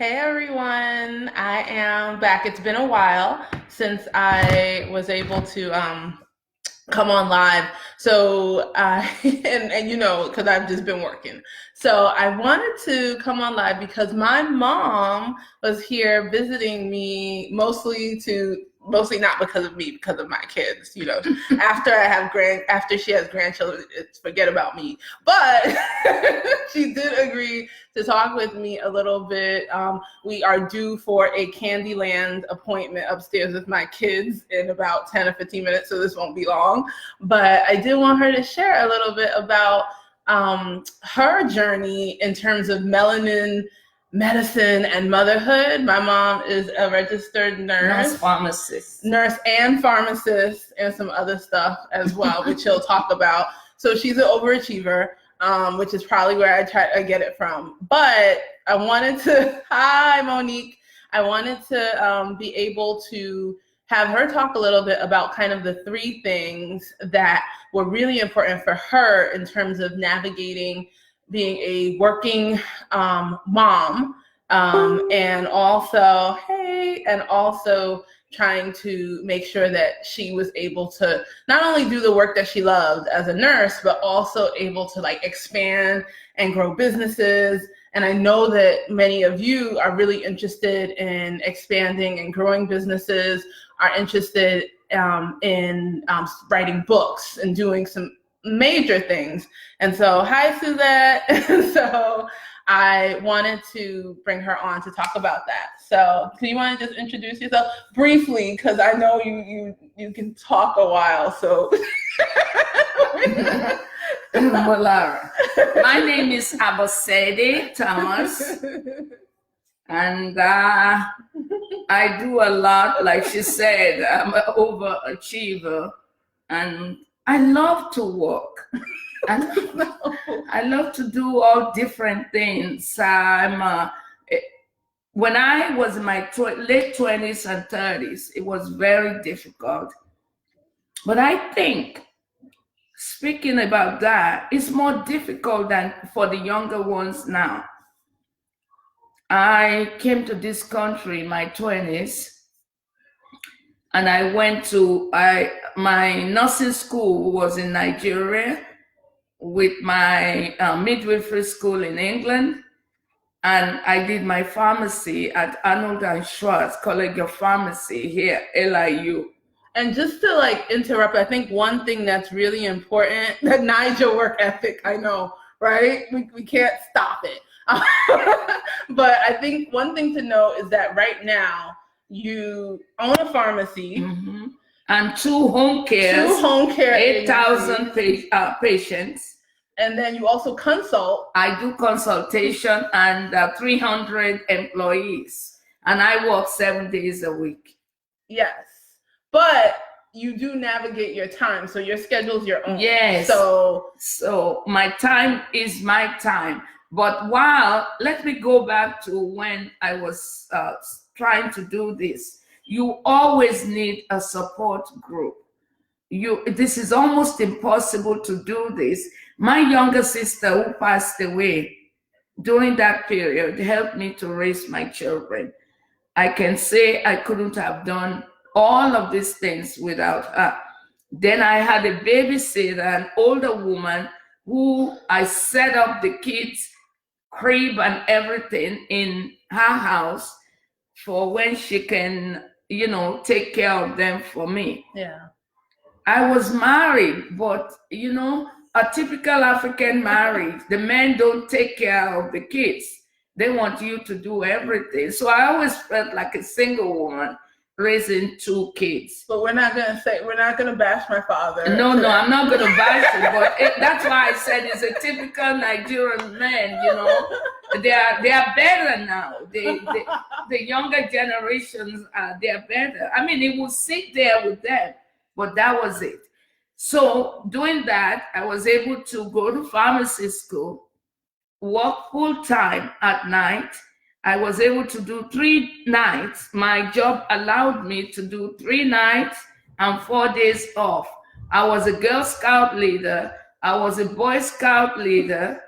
Hey everyone, I am back. It's been a while since I was able to come on live. So and you know, because I've just been working. So I wanted to come on live because my mom was here visiting me mostly not because of me, because of my kids. You know, after she has grandchildren, it's forget about me. But she did agree to talk with me a little bit. We are due for a Candyland appointment upstairs with my kids in about 10 or 15 minutes, so this won't be long. But I did want her to share a little bit about her journey in terms of melanin medicine and motherhood. My mom is a registered nurse and pharmacist and some other stuff as well, which she'll talk about. So she's an overachiever, which is probably where I get it from. But I wanted to, hi Monique, I wanted to be able to have her talk a little bit about kind of the three things that were really important for her in terms of navigating being a working mom, and also trying to make sure that she was able to not only do the work that she loved as a nurse, but also able to like expand and grow businesses. And I know that many of you are really interested in expanding and growing businesses, are interested in writing books and doing some major things. And so, hi, Suzette. So I wanted to bring her on to talk about that. So do you want to just introduce yourself briefly? Because I know you can talk a while, so. Molara. My name is Abosede Thomas, and I do a lot. Like she said, I'm an overachiever, and I love to work. And I love to do all different things. When I was in my late 20s and 30s, it was very difficult. But I think, speaking about that, it's more difficult than for the younger ones now. I came to this country in my 20s, and I went to my nursing school was in Nigeria, with my midwifery school in England, and I did my pharmacy at Arnold and Schwartz College of Pharmacy here, LIU. And just to like interrupt, I think one thing that's really important, that Niger work ethic, I know, right? We can't stop it. But I think one thing to know is that right now you own a pharmacy. Mm-hmm. And two home care, 8,000 patients. And then you also consult. I do consultation, and 300 employees. And I work 7 days a week. Yes. But you do navigate your time, so your schedule's your own. Yes. So my time is my time. But let me go back to when I was trying to do this. You always need a support group. This is almost impossible to do this. My younger sister, who passed away during that period, helped me to raise my children. I can say I couldn't have done all of these things without her. Then I had a babysitter, an older woman, who I set up the kids' crib and everything in her house for when she can, take care of them for me. Yeah. I was married, but a typical African marriage, the men don't take care of the kids. They want you to do everything. So I always felt like a single woman raising two kids. But we're not gonna bash my father. No, I'm not gonna bash you, but that's why I said it's a typical Nigerian man, They are better now. The younger generations, they are better. I mean, it will sit there with them, but that was it. So doing that, I was able to go to pharmacy school, work full time at night. I was able to do 3 nights. My job allowed me to do 3 nights and 4 days off. I was a Girl Scout leader. I was a Boy Scout leader.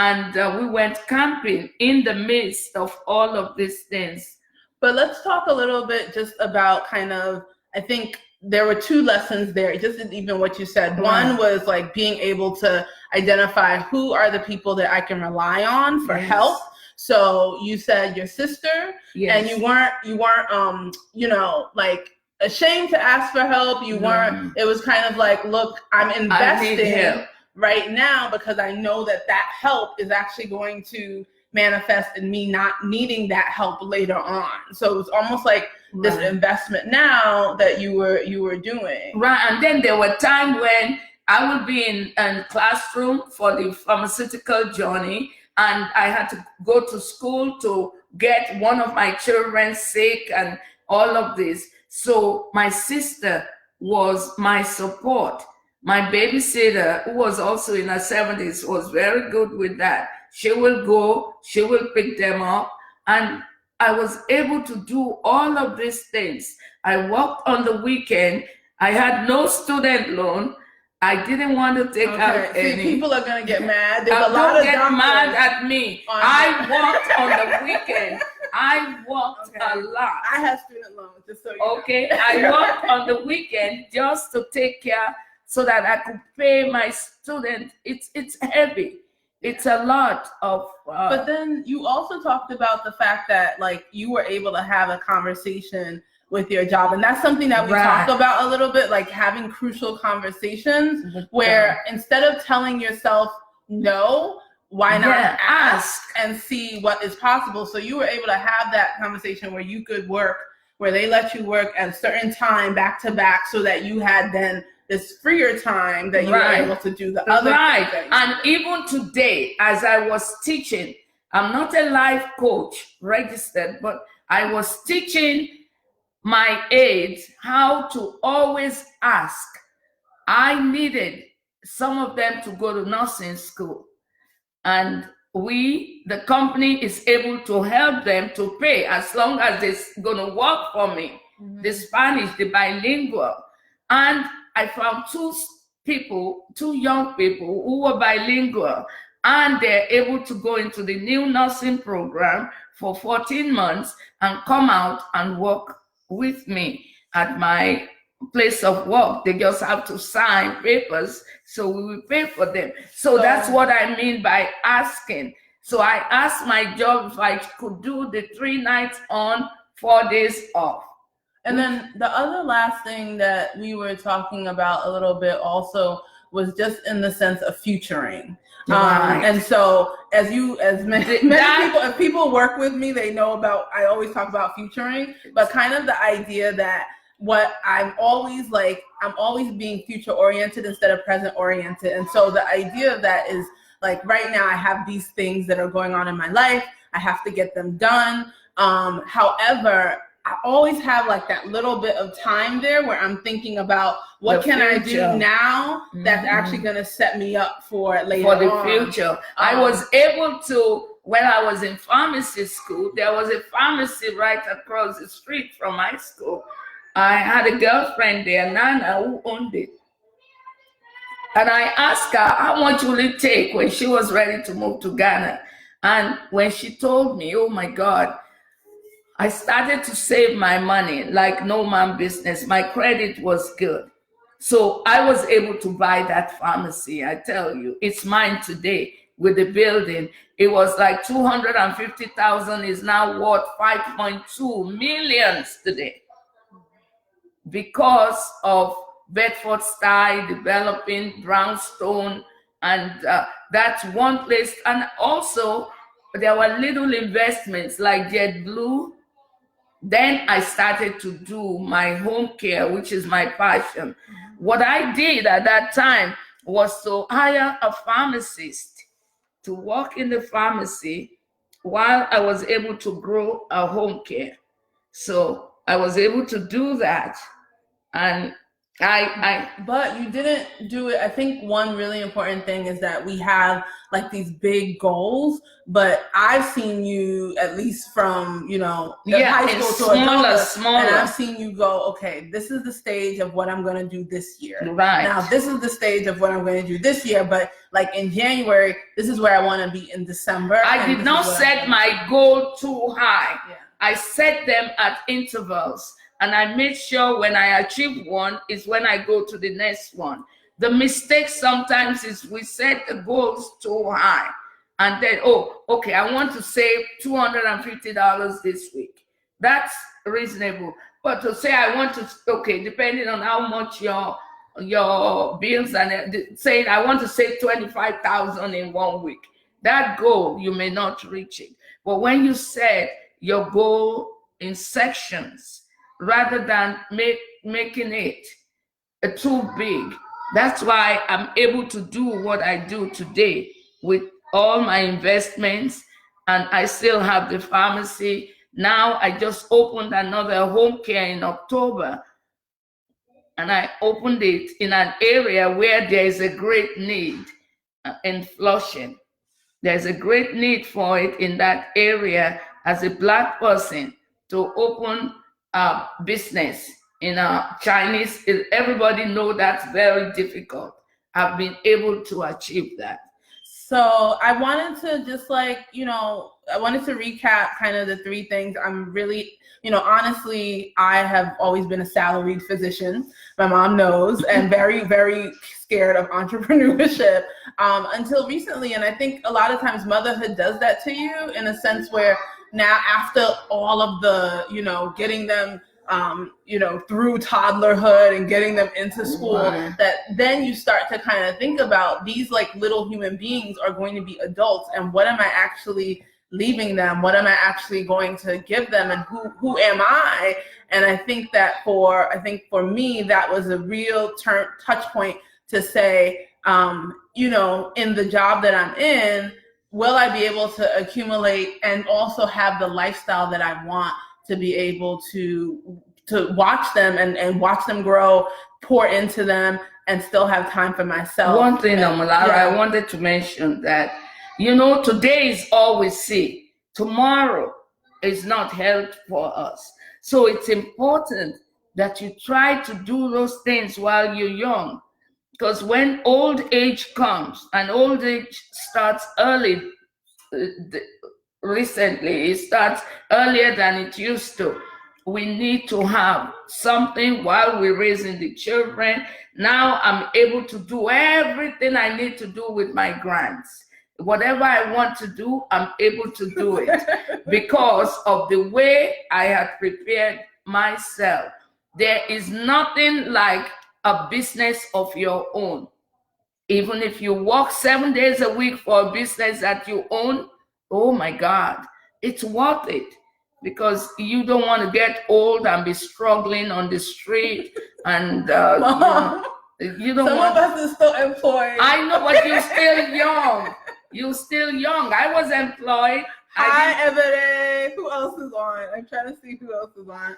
and we went camping in the midst of all of these things. But let's talk a little bit just about kind of, I think there were two lessons there, just even what you said. One was like being able to identify who are the people that I can rely on for help. So you said your sister, and you weren't you know, like ashamed to ask for help. You weren't, it was kind of like, look, I'm investing right now because I know that that help is actually going to manifest in me not needing that help later on. So it was almost like this investment now that you were doing. Right. And then there were times when I would be in a classroom for the pharmaceutical journey, and I had to go to school to get one of my children sick and all of this. So my sister was my support. My babysitter, who was also in her 70s, was very good with that. She will go, she will pick them up, and I was able to do all of these things. I worked on the weekend. I had no student loan. I didn't want to take out any. See, people are gonna get mad. There's a lot of get mad at me. I worked on the weekend. I worked a lot. I have student loans, just so you know. Okay, I worked on the weekend just to take care so that I could pay my student. It's heavy. It's a lot of. But then you also talked about the fact that like you were able to have a conversation with your job, and that's something that we talk about a little bit, like having crucial conversations where instead of telling yourself no, why not ask and see what is possible. So you were able to have that conversation where you could work, where they let you work at a certain time back to back, so that you had then this freer time that you were able to do the other things. And even today, as I was teaching, I'm not a life coach registered, but I was teaching my aides how to always ask. I needed some of them to go to nursing school, and the company is able to help them to pay as long as they're gonna work for me. The Spanish, the bilingual. And I found two young people who were bilingual, and they're able to go into the new nursing program for 14 months and come out and work with me at my place of work. They just have to sign papers, so we will pay for them. So that's what I mean by asking. So I asked my job if I could do the 3 nights on, 4 days off. And then the other last thing that we were talking about a little bit also was just in the sense of futuring. And so as many people, if people work with me, they know about, I always talk about futuring, but kind of the idea that what I'm always being future oriented instead of present oriented. And so the idea of that is like, right now I have these things that are going on in my life. I have to get them done. However, I always have like that little bit of time there where I'm thinking about what can I do now that's actually going to set me up for later on. For the future. I was able to, when I was in pharmacy school, there was a pharmacy right across the street from my school. I had a girlfriend there, Nana, who owned it. And I asked her, how much will it take when she was ready to move to Ghana? And when she told me, oh my God, I started to save my money like no man business. My credit was good. So I was able to buy that pharmacy. I tell you, it's mine today with the building. It was like 250,000, is now worth 5.2 million today because of Bedford Style developing brownstone, and that's one place. And also there were little investments like JetBlue. Then I started to do my home care, which is my passion. What I did at that time was to hire a pharmacist to work in the pharmacy while I was able to grow a home care. So I was able to do that. And But you didn't do it. I think one really important thing is that we have like these big goals, but I've seen you, at least from, high it's school to smaller, adulthood, and I've smaller. seen you go, okay, this is the stage of what I'm going to do this year. Right. Now, this is the stage of what I'm going to do this year, but like in January, this is where I want to be in December. I did not set my goal too high. Yeah. I set them at intervals. And I made sure when I achieve one is when I go to the next one. The mistake sometimes is we set the goals too high. And then, oh, okay, I want to save $250 this week. That's reasonable. But to say I want to, okay, depending on how much your bills and saying I want to save 25,000 in 1 week. That goal, you may not reach it. But when you set your goal in sections, rather than making it too big. That's why I'm able to do what I do today with all my investments, and I still have the pharmacy. Now I just opened another home care in October, and I opened it in an area where there is a great need in Flushing. There's a great need for it in that area as a Black person to open business in Chinese. Everybody know that's very difficult. I've been able to achieve that. So I wanted to just I wanted to recap kind of the three things. I'm really, honestly, I have always been a salaried physician. My mom knows, and very, very scared of entrepreneurship until recently. And I think a lot of times motherhood does that to you in a sense where now after all of the, getting them, through toddlerhood and getting them into school, Right. that then you start to kind of think about these like little human beings are going to be adults, and what am I actually leaving them? What am I actually going to give them? And who am I? And I think for me, that was a real touch point to say, in the job that I'm in, will I be able to accumulate and also have the lifestyle that I want to be able to watch them and watch them grow, pour into them, and still have time for myself. One thing, Omolara, I wanted to mention that, today is all we see. Tomorrow is not held for us. So it's important that you try to do those things while you're young. Because when old age comes, and old age starts early, recently, it starts earlier than it used to. We need to have something while we're raising the children. Now I'm able to do everything I need to do with my grands. Whatever I want to do, I'm able to do it because of the way I have prepared myself. There is nothing like a business of your own. Even if you work 7 days a week for a business that you own, oh my God, it's worth it, because you don't want to get old and be struggling on the street. And Mom, you don't some want. of us are still employed. I know, but you're still young. You're still young. I was employed. Hi, Ebony. Who else is on? I'm trying to see who else is on.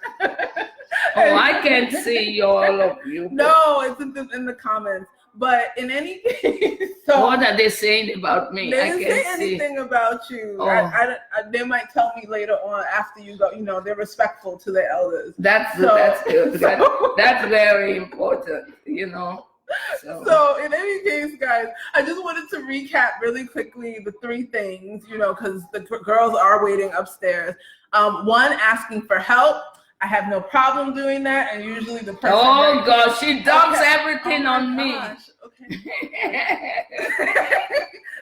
Oh, I can't see all of you. No, it's in the comments. But in any case, so what are they saying about me? They didn't say anything about you. Oh. They might tell me later on after you go. They're respectful to their elders. That's good. That's very important. So in any case, guys, I just wanted to recap really quickly the three things, because the girls are waiting upstairs. One, asking for help. I have no problem doing that, and usually the person. Oh gosh, she dumps everything on me. Okay.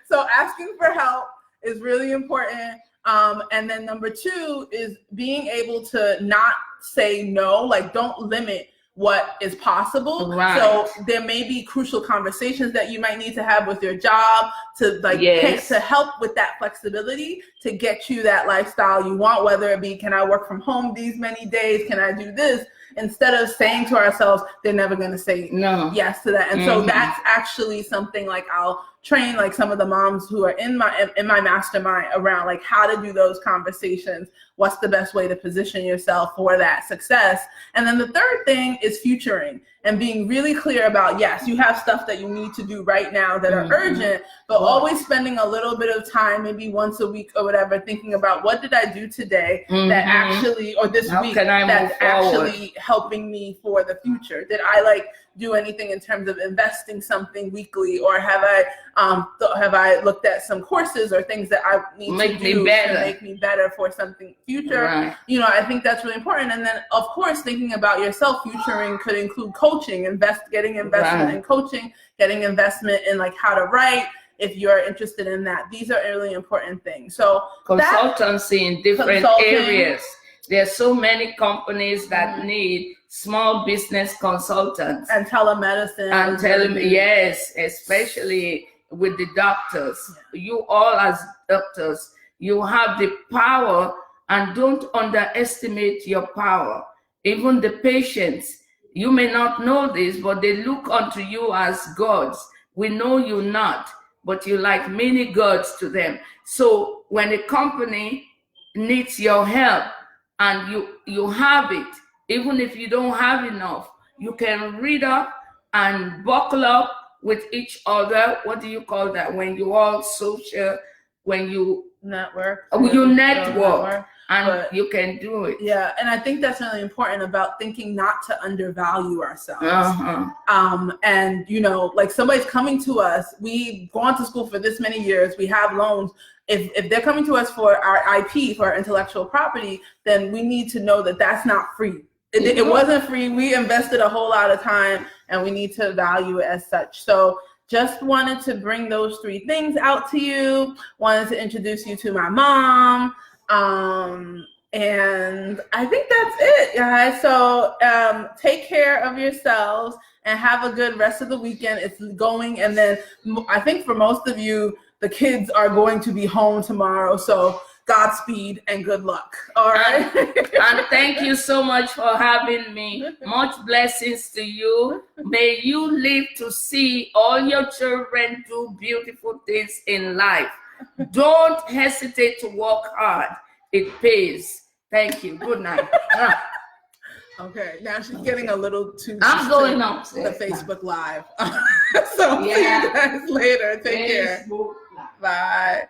So asking for help is really important. And then number two is being able to not say no, like don't limit what is possible. Right. So there may be crucial conversations that you might need to have with your job to to help with that flexibility to get you that lifestyle you want, whether it be, can I work from home these many days? Can I do this? Instead of saying to ourselves, they're never going to say no yes to that. And so that's actually something like I'll train like some of the moms who are in my mastermind around like how to do those conversations what's the best way to position yourself for that success. And then the third thing is futuring and being really clear about, yes, you have stuff that you need to do right now that are urgent, but always spending a little bit of time, maybe once a week or whatever, thinking about what did I do today that actually, or this week, that's actually helping me for the future. Did I do anything in terms of investing something weekly, or have I looked at some courses or things that I need to do to make me better for something future? Right. I think that's really important. And then of course, thinking about yourself, futuring could include coaching, getting investment in coaching, getting investment in how to write, if you're interested in that. These are really important things. So consultancy in different areas. There are so many companies that need small business consultants. And telemedicine. Yes, especially with the doctors. You all as doctors, you have the power, and don't underestimate your power. Even the patients, you may not know this, but they look unto you as gods. We know you not, but you like many gods to them. So when a company needs your help and you have it, even if you don't have enough, you can read up and buckle up with each other. What do you call that? When you all social, when you network. You network. And you can do it. Yeah, and I think that's really important about thinking not to undervalue ourselves. And somebody's coming to us, we've gone to school for this many years, we have loans. If they're coming to us for our IP, for our intellectual property, then we need to know that that's not free. It wasn't free. We invested a whole lot of time, and we need to value it as such. So just wanted to bring those three things out to you. Wanted to introduce you to my mom. And I think that's it, guys. So take care of yourselves and have a good rest of the weekend. It's going, and then I think for most of you, the kids are going to be home tomorrow. So Godspeed and good luck. All right. And thank you so much for having me. Much blessings to you. May you live to see all your children do beautiful things in life. Don't hesitate to work hard. It pays. Thank you. Good night. Okay, now she's getting a little too. I'm going up the Facebook Live. So see you guys later. Take care. Bye.